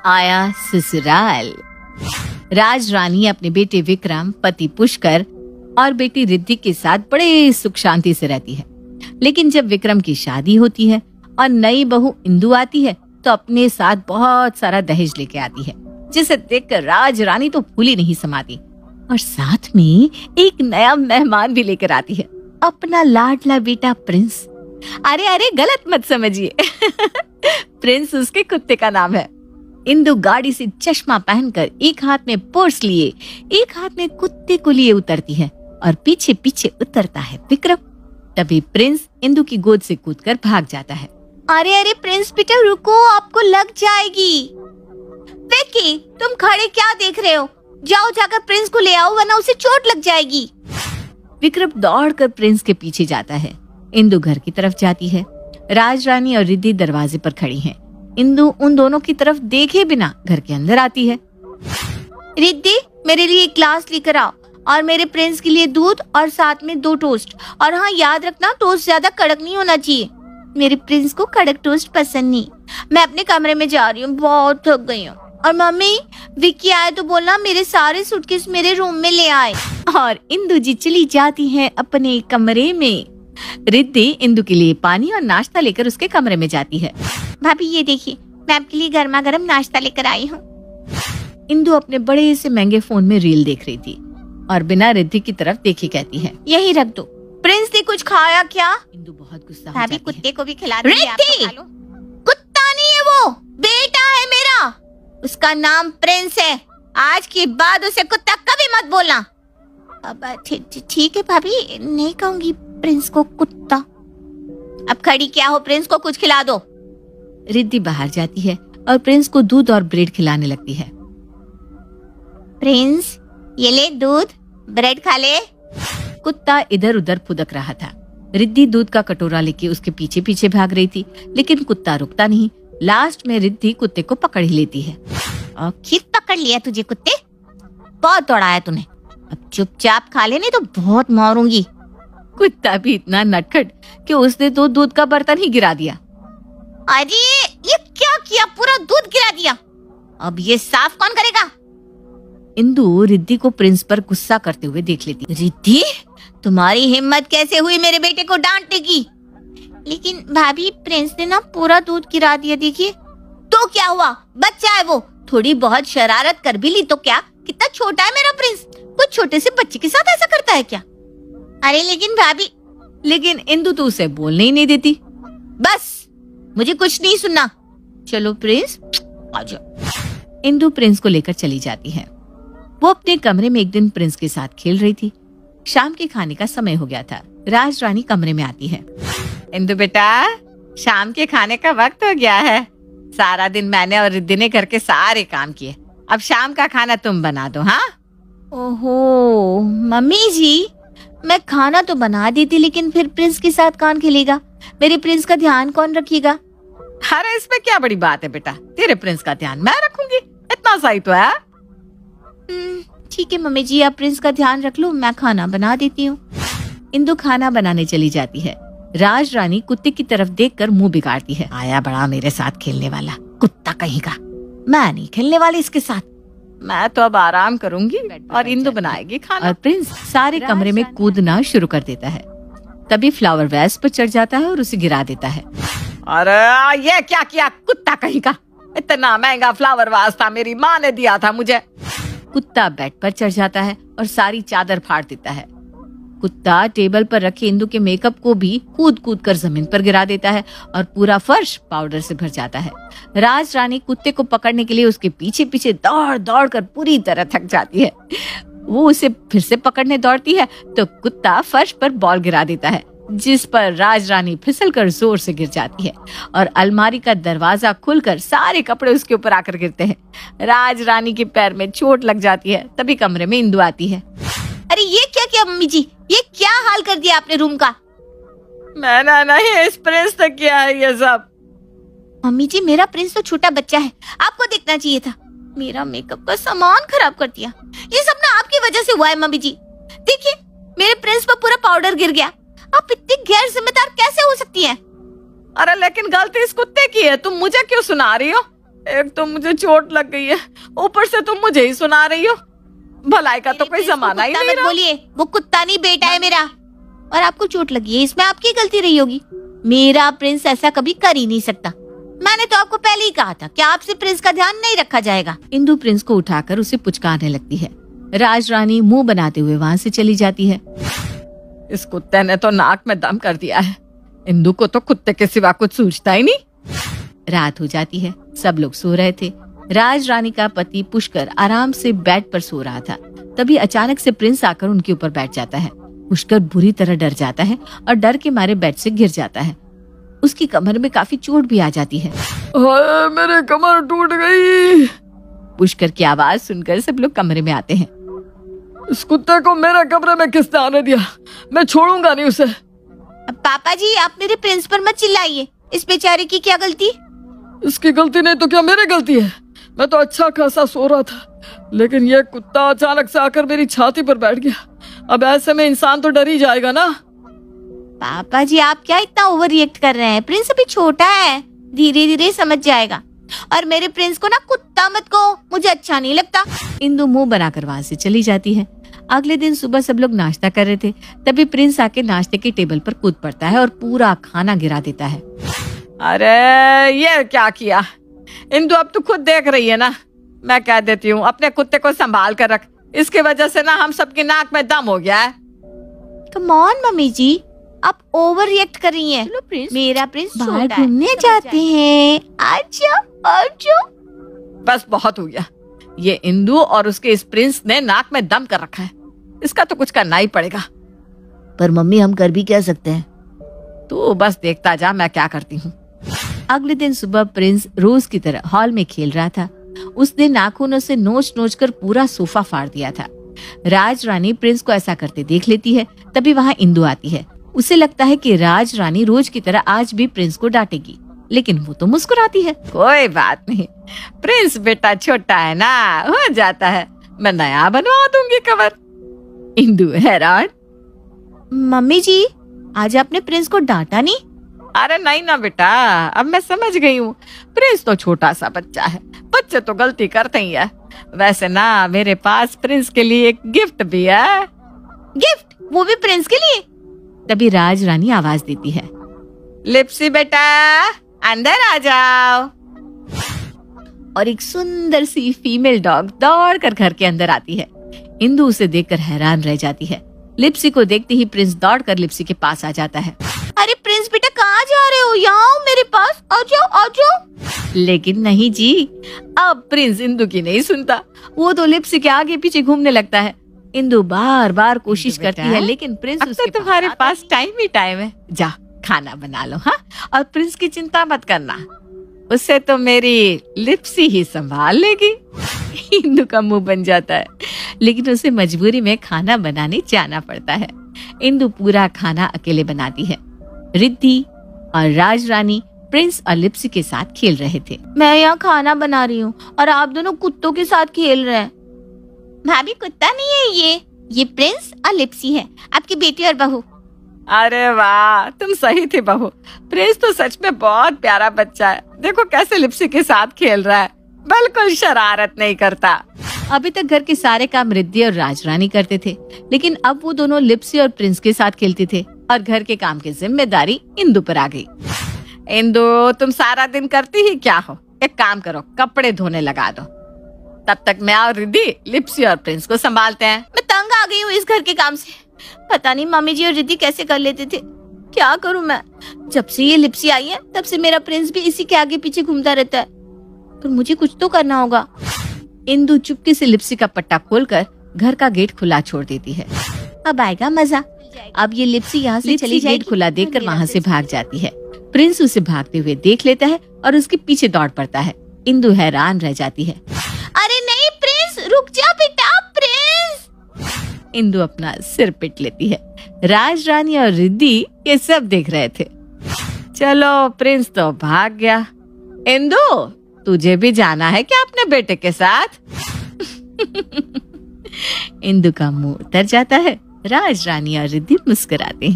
आया ससुराल। राज रानी अपने बेटे विक्रम, पति पुष्कर और बेटी रिद्धि के साथ बड़े सुख शांति से रहती है। लेकिन जब विक्रम की शादी होती है और नई बहू इंदु आती है तो अपने साथ बहुत सारा दहेज लेके आती है, जिसे देखकर राज रानी तो फूली नहीं समाती। और साथ में एक नया मेहमान भी लेकर आती है, अपना लाडला बेटा प्रिंस। अरे अरे गलत मत समझिए प्रिंस उसके कुत्ते का नाम है। इंदु गाड़ी से चश्मा पहनकर एक हाथ में पर्स लिए एक हाथ में कुत्ते को लिए उतरती है और पीछे पीछे उतरता है विक्रम। तभी प्रिंस इंदु की गोद से कूदकर भाग जाता है। अरे अरे प्रिंस बेटा रुको, आपको लग जाएगी। विक्की तुम खड़े क्या देख रहे हो, जाओ जाकर प्रिंस को ले आओ वरना उसे चोट लग जाएगी। विक्रम दौड़कर प्रिंस के पीछे जाता है। इंदु घर की तरफ जाती है। राज रानी और रिद्धि दरवाजे पर खड़ी हैं। इंदु उन दोनों की तरफ देखे बिना घर के अंदर आती है। रिद्धि मेरे लिए एक ग्लास लेकर आओ और मेरे प्रिंस के लिए दूध और साथ में 2 टोस्ट। और हाँ याद रखना टोस्ट ज्यादा कड़क नहीं होना चाहिए, मेरे प्रिंस को कड़क टोस्ट पसंद नहीं। मैं अपने कमरे में जा रही हूँ, बहुत थक गई हूँ। और मम्मी विक्की आए तो बोलना मेरे सारे सूटकेस मेरे रूम में ले आए। और इंदु जी चली जाती है अपने कमरे में। रिद्धि इंदु के लिए पानी और नाश्ता लेकर उसके कमरे में जाती है। भाभी ये देखिए मैं आपके लिए गर्मा गर्म नाश्ता लेकर आई हूँ। इंदु अपने बड़े से महंगे फोन में रील देख रही थी और बिना रिद्धि की तरफ देखे कहती है, यही रख दो। प्रिंस ने कुछ खाया क्या? इंदु बहुत गुस्सा हो जाती है। कुत्ते को भी खिला दो। कुत्ता नहीं है वो, बेटा है मेरा, उसका नाम प्रिंस है। आज के बाद उसे कुत्ता कभी मत बोलना। अब ठीक है भाभी, नहीं कहूंगी प्रिंस को कुत्ता। अब खड़ी क्या हो, प्रिंस को कुछ खिला दो। रिद्धि बाहर जाती है और प्रिंस को दूध और ब्रेड खिलाने लगती है। प्रिंस ये ले दूध, ब्रेड खा ले। कुत्ता इधर उधर फुदक रहा था। रिद्धि दूध का कटोरा लेके उसके पीछे पीछे भाग रही थी, लेकिन कुत्ता रुकता नहीं। लास्ट में रिद्धि कुत्ते को पकड़ ही लेती है। आखिर पकड़ लिया तुझे कुत्ते, बहुत दौड़ाया तूने, अब चुपचाप खा ले नहीं तो बहुत मारूंगी। कुत्ता भी इतना नटखट कि उसने तो दूध का बर्तन ही गिरा दिया। अरे ये क्या किया, पूरा दूध गिरा दिया, अब ये साफ कौन करेगा? इंदु रिद्धि को प्रिंस पर गुस्सा करते हुए देख लेती। रिद्धि तुम्हारी हिम्मत कैसे हुई मेरे बेटे को डांटने की? लेकिन भाभी प्रिंस ने ना पूरा दूध गिरा दिया, देखिए। तो क्या हुआ, बच्चा है वो, थोड़ी बहुत शरारत कर भी ली तो क्या, कितना छोटा है मेरा प्रिंस, कुछ छोटे से बच्चे के साथ ऐसा करता है क्या? अरे लेकिन भाभी, लेकिन इंदु तो उसे बोलने ही नहीं देती। बस मुझे कुछ नहीं सुनना, चलो प्रिंस आजा। इंदु प्रिंस को लेकर चली जाती है। वो अपने कमरे में एक दिन प्रिंस के साथ खेल रही थी। शाम के खाने का समय हो गया था। राज रानी कमरे में आती है। इंदु बेटा शाम के खाने का वक्त हो गया है। सारा दिन मैंने और रिद्धि ने घर के सारे काम किए, अब शाम का खाना तुम बना दो। हाँ? ओहो मम्मी जी, मैं खाना तो बना दी थी, लेकिन फिर प्रिंस के साथ कौन खेलेगा? मेरे प्रिंस का ध्यान कौन रखेगा? अरे इसमें क्या बड़ी बात है बेटा, तेरे प्रिंस का ध्यान मैं रखूंगी, इतना सही तो है। ठीक है मम्मी जी, आप प्रिंस का ध्यान रख लो, मैं खाना बना देती हूँ। इंदु खाना बनाने चली जाती है। राज रानी कुत्ते की तरफ देखकर मुंह बिगाड़ती है। आया बड़ा मेरे साथ खेलने वाला, कुत्ता कहीं का, मैं नहीं खेलने वाली इसके साथ, मैं तो अब आराम करूंगी और इंदु बनाएगी खाना। और प्रिंस सारे कमरे में कूदना शुरू कर देता है। तभी फ्लावर वेस पर चढ़ जाता है और उसे गिरा देता है। अरे ये क्या किया कुत्ता कहीं का, इतना महंगा फ्लावर वास था, मेरी माँ ने दिया था मुझे। कुत्ता बेड पर चढ़ जाता है और सारी चादर फाड़ देता है। कुत्ता टेबल पर रखे इंदु के मेकअप को भी कूद कूद कर जमीन पर गिरा देता है और पूरा फर्श पाउडर से भर जाता है। राज रानी कुत्ते को पकड़ने के लिए उसके पीछे पीछे दौड़ दौड़ कर पूरी तरह थक जाती है। वो उसे फिर से पकड़ने दौड़ती है तो कुत्ता फर्श पर बॉल गिरा देता है, जिस पर राज रानी फिसलकर जोर से गिर जाती है और अलमारी का दरवाजा खुलकर सारे कपड़े उसके ऊपर आकर गिरते हैं। राज रानी के पैर में चोट लग जाती है। तभी कमरे में इंदु आती है। अरे ये क्या किया मम्मी जी, ये क्या हाल कर दिया आपने रूम का? मैंने नहीं, इस प्रिंस ने किया है ये सब। मम्मी जी मेरा प्रिंस तो छोटा बच्चा है, आपको देखना चाहिए था, मेरा मेकअप का सामान खराब कर दिया। ये सब ना आपकी वजह से हुआ है मम्मी जी। देखिए मेरे प्रिंस पर पूरा पाउडर गिर गया, आप इतनी गैर जिम्मेदार कैसे हो सकती हैं? अरे लेकिन गलती इस कुत्ते की है, तुम मुझे क्यों सुना रही हो? एक तो मुझे चोट लग गई है, ऊपर से तुम मुझे ही सुना रही हो। भलाई का तो कोई जमाना ही नहीं रहा। बोलिए, वो कुत्ता नहीं बेटा है मेरा, और आपको चोट लगी है इसमें आपकी गलती रही होगी। मेरा प्रिंस ऐसा कभी कर ही नहीं सकता। मैंने तो आपको पहले ही कहा था कि आपसे प्रिंस का ध्यान नहीं रखा जाएगा। इंदु प्रिंस को उठाकर उसे पुचकारने लगती है। राज रानी मुंह बनाते हुए वहाँ से चली जाती है। इस कुत्ते ने तो नाक में दम कर दिया है। इंदु को तो कुत्ते के सिवा कुछ सूझता ही नहीं। रात हो जाती है, सब लोग सो रहे थे। राज रानी का पति पुष्कर आराम से बेड पर सो रहा था। तभी अचानक से प्रिंस आकर उनके ऊपर बैठ जाता है। पुष्कर बुरी तरह डर जाता है और डर के मारे बेड से गिर जाता है। उसकी कमर में काफी चोट भी आ जाती है। मेरे कमर टूट गई। पुष्कर की आवाज सुनकर सब लोग कमरे में आते हैं। इस कुत्ते को मेरे कमरे में किसने आने दिया? मैं छोड़ूंगा नहीं उसे। पापा जी, आप मेरे प्रिंस पर मत चिल्लाइए। इस बेचारे की क्या गलती? इसकी गलती नहीं तो क्या मेरी गलती है? मैं तो अच्छा खासा सो रहा था, लेकिन ये कुत्ता अचानक से आकर मेरी छाती पर बैठ गया। अब ऐसे में इंसान तो डर ही जाएगा ना। पापा जी, आप क्या इतना ओवर रिएक्ट कर रहे हैं? प्रिंस अभी छोटा है, धीरे धीरे समझ जाएगा। और मेरे प्रिंस को ना कुत्ता मत कहो, मुझे अच्छा नहीं लगता। इंदु मुंह बनाकर वहाँ से चली जाती है। अगले दिन सुबह सब लोग नाश्ता कर रहे थे, तभी प्रिंस आके नाश्ते के टेबल पर कूद पड़ता है और पूरा खाना गिरा देता है। अरे ये क्या किया इंदु? अब तू खुद देख रही है ना। मैं कह देती हूँ अपने कुत्ते को संभाल कर रख। इसकी वजह से ना हम सबकी नाक में दम हो गया है। कम ऑन मम्मी जी, आप ओवर रिएक्ट कर रही हैं। मेरा प्रिंस बाहर घूमने जाते हैं। आजा आजा। बस बहुत हो गया। ये इंदु और उसके इस प्रिंस ने नाक में दम कर रखा है। इसका तो कुछ करना ही पड़ेगा। पर मम्मी, हम कर भी क्या सकते हैं? तू बस देखता जा मैं क्या करती हूँ। अगले दिन सुबह प्रिंस रोज की तरह हॉल में खेल रहा था। उसने नाखूनों से नोच नोच कर पूरा सोफा फाड़ दिया था। राज रानी प्रिंस को ऐसा करते देख लेती है। तभी वहाँ इंदु आती है। उसे लगता है कि राज रानी रोज की तरह आज भी प्रिंस को डांटेगी, लेकिन वो तो मुस्कुराती है। कोई बात नहीं, प्रिंस बेटा छोटा है ना, हो जाता है। मैं नया बनवा दूंगी कवर। इंदु हैरान। मम्मी जी, आज आपने प्रिंस को डांटा नहीं? अरे नहीं ना बेटा, अब मैं समझ गई हूँ। प्रिंस तो छोटा सा बच्चा है, बच्चे तो गलती करते ही है। वैसे ना मेरे पास प्रिंस के लिए एक गिफ्ट भी है। गिफ्ट? वो भी प्रिंस के लिए? तभी राज रानी आवाज देती है, लिप्सी बेटा अंदर आ जाओ। और एक सुंदर सी फीमेल डॉग दौड़ कर घर के अंदर आती है। इंदु उसे देखकर हैरान रह जाती है। लिप्सी को देखते ही प्रिंस दौड़कर लिप्सी के पास आ जाता है। अरे प्रिंस बेटा, कहाँ जा रहे हो? यहाँ आओ मेरे पास, आ जाओ आ जाओ। लेकिन नहीं जी, अब प्रिंस इंदु की नहीं सुनता। वो तो लिप्सी के आगे पीछे घूमने लगता है। इंदु बार बार कोशिश करती है, लेकिन प्रिंस उसके तुम्हारे पास टाइम ही टाइम है। जा खाना बना लो। हाँ, और प्रिंस की चिंता मत करना, उससे तो मेरी लिप्सी ही संभाल लेगी। इंदु का मुंह बन जाता है, लेकिन उसे मजबूरी में खाना बनाने जाना पड़ता है। इंदु पूरा खाना अकेले बनाती है। रिद्धि और राज रानी प्रिंस और लिप्सी के साथ खेल रहे थे। मैं यहाँ खाना बना रही हूँ और आप दोनों कुत्तों के साथ खेल रहे हैं। भाभी, कुत्ता नहीं है ये प्रिंस और लिप्सी है, आपकी बेटी और बहू। अरे वाह, तुम सही थी बहू। प्रिंस तो सच में बहुत प्यारा बच्चा है। देखो कैसे लिप्सी के साथ खेल रहा है, बिल्कुल शरारत नहीं करता। अभी तक घर के सारे काम रिद्धि और राज रानी करते थे, लेकिन अब वो दोनों लिप्सी और प्रिंस के साथ खेलते थे और घर के काम की जिम्मेदारी इंदु पर आ गई। इंदु, तुम सारा दिन करती ही क्या हो? एक काम करो, कपड़े धोने लगा दो। तब तक मैं और रिद्धि लिप्सी और प्रिंस को संभालते हैं। मैं तंग आ गई हूँ इस घर के काम से। पता नहीं मम्मी जी और रिद्धि कैसे कर लेते थे। क्या करूँ मैं? जब से ये लिप्सी आई है तब से मेरा प्रिंस भी इसी के आगे पीछे घूमता रहता है, पर मुझे कुछ तो करना होगा। इंदु चुपके से लिप्सी का पट्टा खोलकर घर का गेट खुला छोड़ देती है। अब आएगा मजा। अब ये लिप्सी यहाँ से चली जाएगी। गेट खुला देखकर वहाँ से भाग जाती है। प्रिंस उसे भागते हुए देख लेता है और उसके पीछे दौड़ पड़ता है। इंदु हैरान रह जाती है। अरे नहीं प्रिंस, रुक जा बेटा, प्रिंस। इंदु अपना सिर पीट लेती है। राज रानी और रिद्धि ये सब देख रहे थे। चलो, प्रिंस तो भाग गया। इंदु, तुझे भी जाना है क्या अपने बेटे के साथ? इंदु का मुंह उतर जाता है। राज रानी और रिद्धि मुस्कुराते हैं।